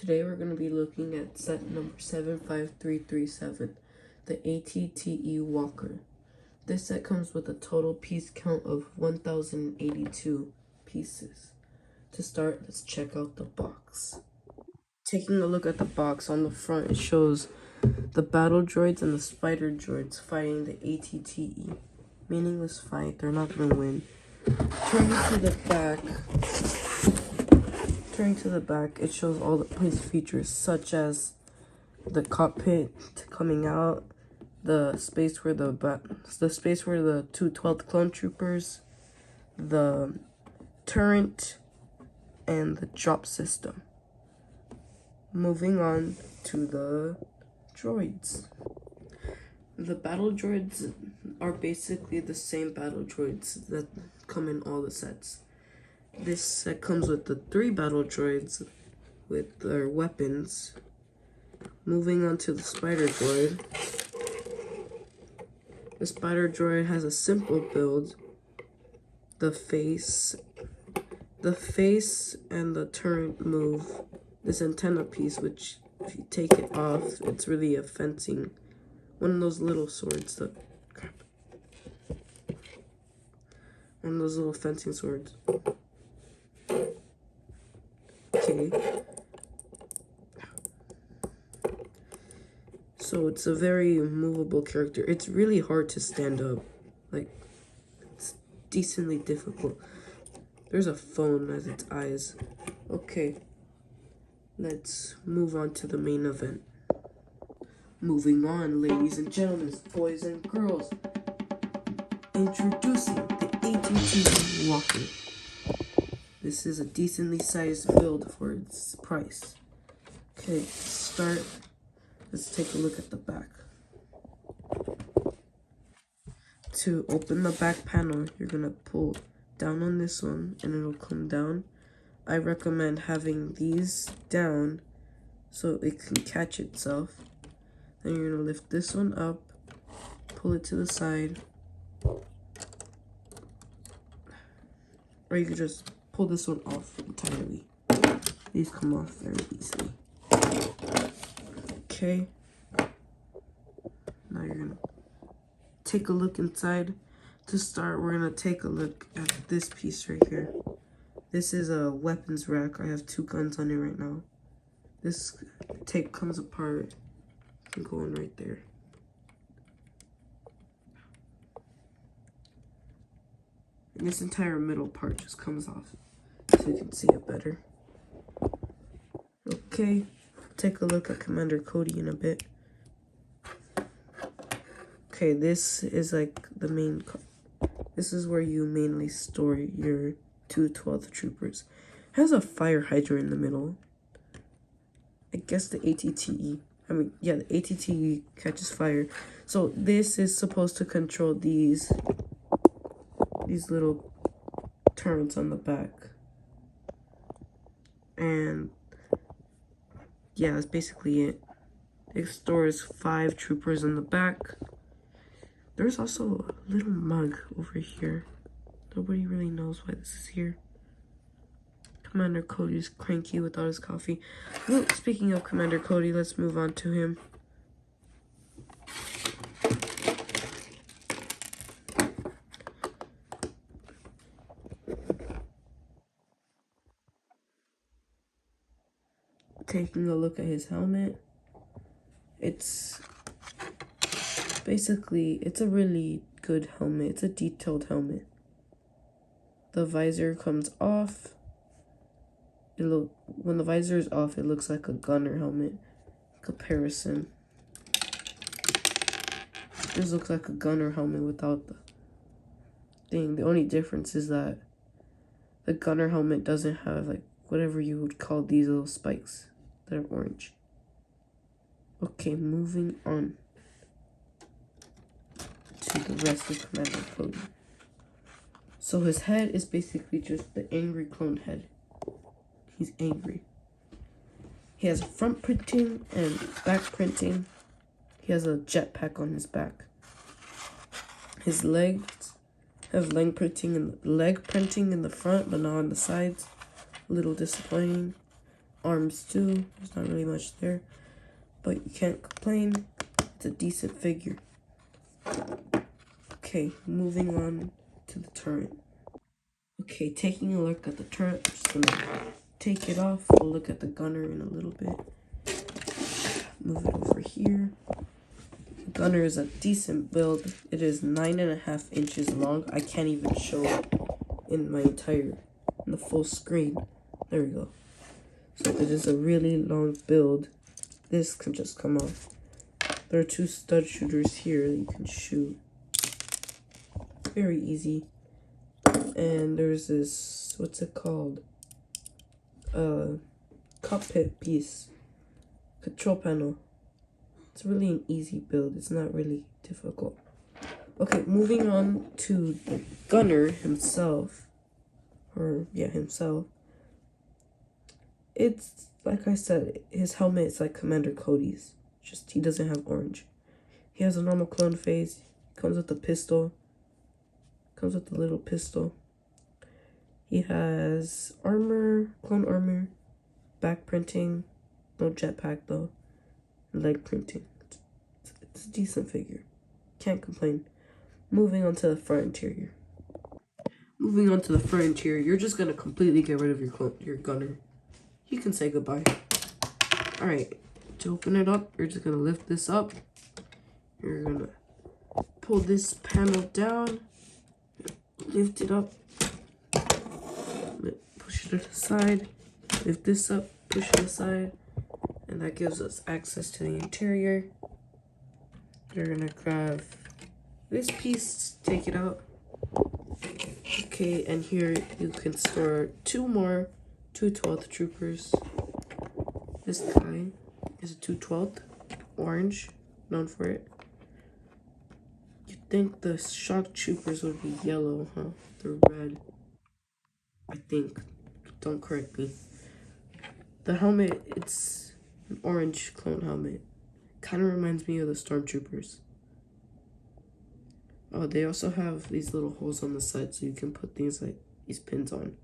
Today we're going to be looking at set number 75337, the ATTE Walker. This set comes with a total piece count of 1,082 pieces. To start, let's check out the box. Taking a look at the box, on the front it shows the battle droids and the spider droids fighting the ATTE. Meaningless fight, they're not going to win. Turning to the back, it shows all his features, such as the cockpit coming out, the space where the 212th clone troopers, the turret, and the drop system. Moving on to the droids. The battle droids are basically the same battle droids that come in all the sets. This set comes with the 3 battle droids with their weapons. Moving on to the spider droid. The spider droid has a simple build. The face and the turret move this antenna piece, which if you take it off, it's really a fencing. One of those little swords, one of those little fencing swords. Okay. So it's a very movable character. It's really hard to stand up. Like, it's decently difficult. There's a phone as its eyes. Okay. Let's move on to the main event. Moving on, ladies and gentlemen, boys and girls. Introducing the ATTE Walker. This is a decently sized build for its price. Okay, start. Let's take a look at the back. To open the back panel, you're gonna pull down on this one and it'll come down. I recommend having these down so it can catch itself. Then you're gonna lift this one up, pull it to the side, or you can just pull this one off entirely. These come off very easily. Okay. Now you're gonna take a look inside. To start, we're gonna take a look at this piece right here. This is a weapons rack. I have 2 guns on it right now. This tape comes apart. You can go in right there. And this entire middle part just comes off, so you can see it better. Okay, take a look at Commander Cody in a bit. Okay, this is like the main. This is where you mainly store your 212th troopers. It has a fire hydrant in the middle. I guess the ATTE. The ATTE catches fire. So this is supposed to control these little turrets on the back. And yeah, that's basically it. It stores 5 troopers in the back. There's also a little mug over here. Nobody really knows why this is here. Commander Cody's cranky without his coffee. Well, speaking of Commander Cody, let's move on to him. Taking a look at his helmet. It's a really good helmet. It's a detailed helmet. The visor comes off. When the visor is off, it looks like a gunner helmet. Comparison. This looks like a gunner helmet without the thing. The only difference is that the gunner helmet doesn't have like whatever you would call these little spikes that are orange. Okay, moving on to the rest of Commander Cody. So his head is basically just the angry clone head. He's angry. He has front printing and back printing. He has a jetpack on his back. His legs have leg printing in the front, but not on the sides. A little disappointing. arms too. There's not really much there, but you can't complain. It's a decent figure. Okay, moving on to the turret. Okay, taking a look at the turret, I'm just gonna take it off. We'll look at the gunner in a little bit. Move it over here. The gunner is a decent build. It is 9.5 inches long. I can't even show it in the full screen. There we go. So it is a really long build. This can just come off. There are 2 stud shooters here that you can shoot. Very easy. And there's this, what's it called? Cockpit piece. Control panel. It's really an easy build. It's not really difficult. Okay, moving on to the gunner himself. Himself. It's, like I said, his helmet is like Commander Cody's. Just he doesn't have orange. He has a normal clone phase. Comes with a pistol. Comes with a little pistol. He has armor, clone armor, back printing, no jetpack though, and leg printing. It's a decent figure. Can't complain. Moving on to the front interior. Moving on to the front interior, you're just gonna completely get rid of your gunner. You can say goodbye. Alright, to open it up, you're just gonna lift this up. You're gonna pull this panel down, lift it up, push it aside, lift this up, push it aside, and that gives us access to the interior. You're gonna grab this piece, take it out. Okay, and here you can store 2 more 212th troopers. This guy is a 212th, orange, known for it. You'd think the shock troopers would be yellow, huh? They're red, I think. Don't correct me. The helmet, it's an orange clone helmet. Kind of reminds me of the stormtroopers. Oh, they also have these little holes on the side so you can put things like these pins on.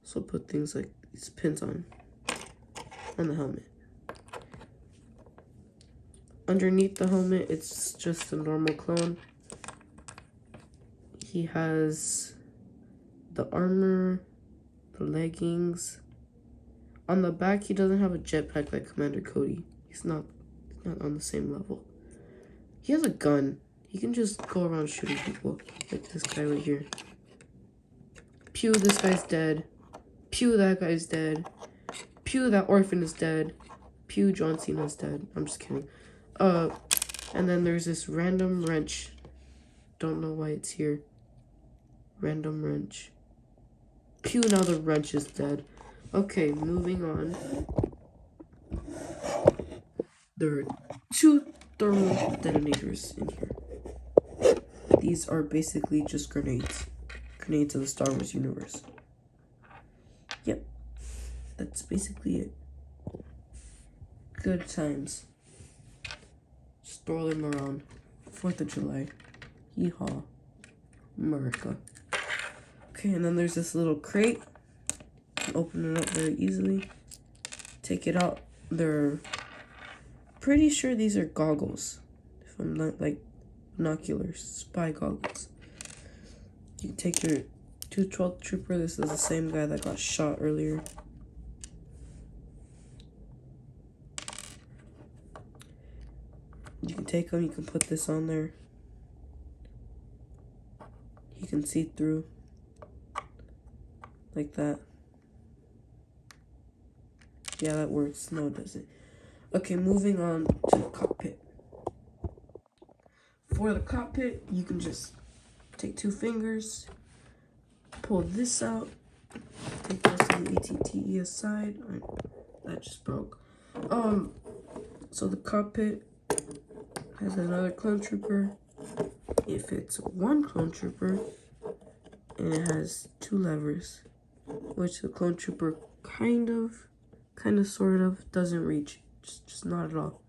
So put things like these pins on the helmet. Underneath the helmet, it's just a normal clone. He has the armor, the leggings. On the back, he doesn't have a jetpack like Commander Cody. He's not on the same level. He has a gun. He can just go around shooting people, like this guy right here. Pew, this guy's dead. Pew, that guy's dead. Pew, that orphan is dead. Pew, John Cena's dead. I'm just kidding. And then there's this random wrench. Don't know why it's here. Random wrench. Pew, now the wrench is dead. Okay, moving on. There are 2 thermal detonators in here. These are basically just grenades. Grenades of the Star Wars universe. Yep. That's basically it. Good times. Just throw them around. 4th of July. Yeehaw. America. Okay, and then there's this little crate. Open it up very easily. Take it out. They're pretty sure these are goggles. If I'm not like binoculars, spy goggles. You can take your 212th trooper. This is the same guy that got shot earlier. You can take them. You can put this on there. You can see through like that. Yeah, that works. No, it doesn't. Okay, moving on to the cockpit. For the cockpit, you can just take 2 fingers, pull this out, take this to the ATTE aside. That just broke. So the cockpit has another clone trooper. If it's 1 clone trooper, and it has 2 levers, which the clone trooper kind of, sort of, doesn't reach. Just not at all.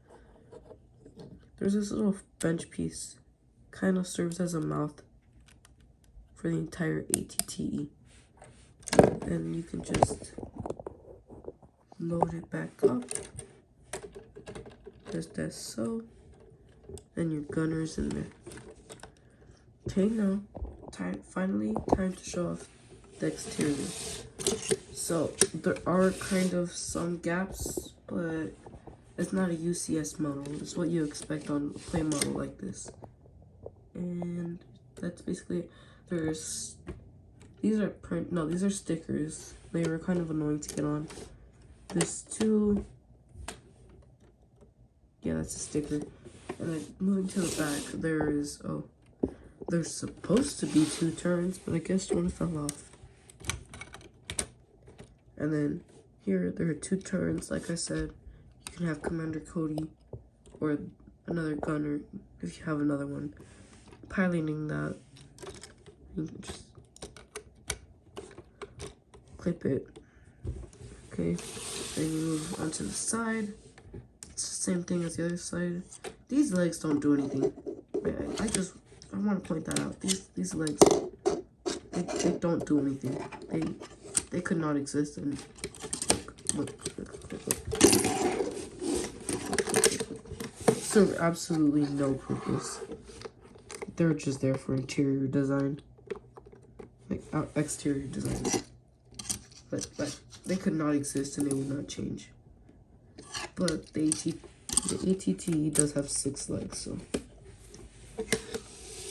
There's this little bench piece. Kind of serves as a mouth for the entire ATTE. And and you can just load it back up, just as so, and your gunner's in there. Okay, now finally time to show off the exterior. So there are kind of some gaps, but it's not a UCS model. It's what you expect on a play model like this. And that's basically it. These are stickers. They were kind of annoying to get on. There's two. Yeah, that's a sticker. And then moving to the back, there's supposed to be 2 turns, but I guess one fell off. And then here, there are 2 turns, like I said. You can have Commander Cody or another gunner if you have another one. Piloting that, you can just clip it. Okay, then you move onto the side. It's the same thing as the other side. These legs don't do anything. I want to point that out. These legs, they don't do anything. They could not exist. And look. Serve absolutely no purpose. They're just there for interior design, like exterior design. But they could not exist and they would not change. But the ATT does have 6 legs, so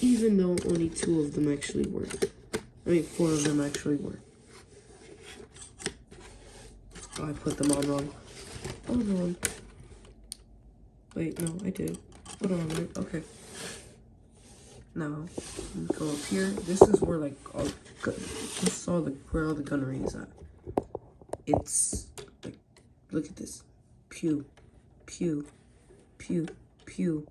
even though only 2 of them actually work, 4 of them actually work. Oh, I put them on wrong. Oh no. Wait, no, I did. Put on it. Okay. Now, go up here. This is where where all the gunnery is at. It's like, look at this. Pew, pew, pew, pew,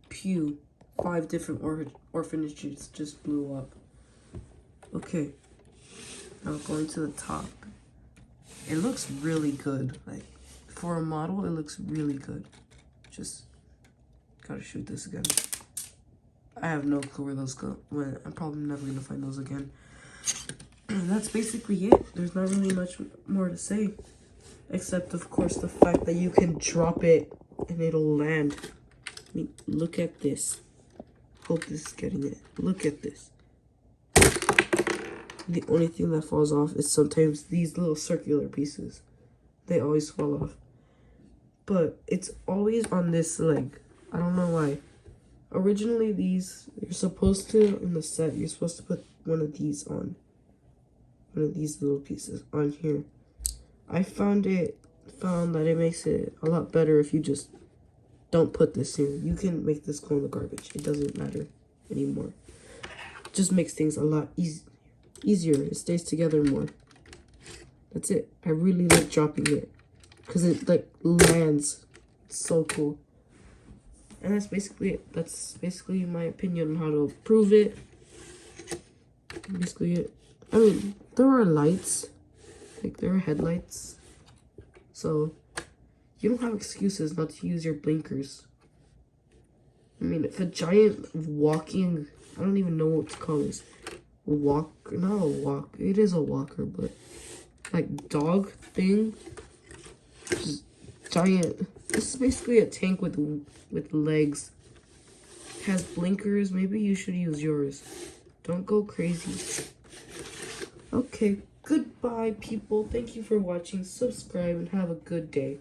pew. 5 different orphanages just blew up. Okay. Now going to the top. It looks really good. Like, for a model, it looks really good. Just gotta shoot this again. I have no clue where those go. I'm probably never gonna find those again. And that's basically it. There's not really much more to say. Except, of course, the fact that you can drop it and it'll land. I mean, look at this. Hope this is getting it. Look at this. The only thing that falls off is sometimes these little circular pieces. They always fall off. But it's always on this leg. I don't know why. Originally, you're supposed to, in the set, you're supposed to put one of these on. One of these little pieces on here. I found that it makes it a lot better if you just don't put this here. You can make this go in the garbage. It doesn't matter anymore. It just makes things a lot easier. It stays together more. That's it. I really like dropping it because it like lands. It's so cool. And that's basically it. That's basically my opinion on how to prove it. Basically it. I mean, there are lights. Like, there are headlights. So, you don't have excuses not to use your blinkers. I mean, if a giant walking... I don't even know what to call this. Not a walk. It is a walker, but... like, dog thing. Just giant... This is basically a tank with legs. It has blinkers. Maybe you should use yours. Don't go crazy. Okay, goodbye, people. Thank you for watching. Subscribe and have a good day.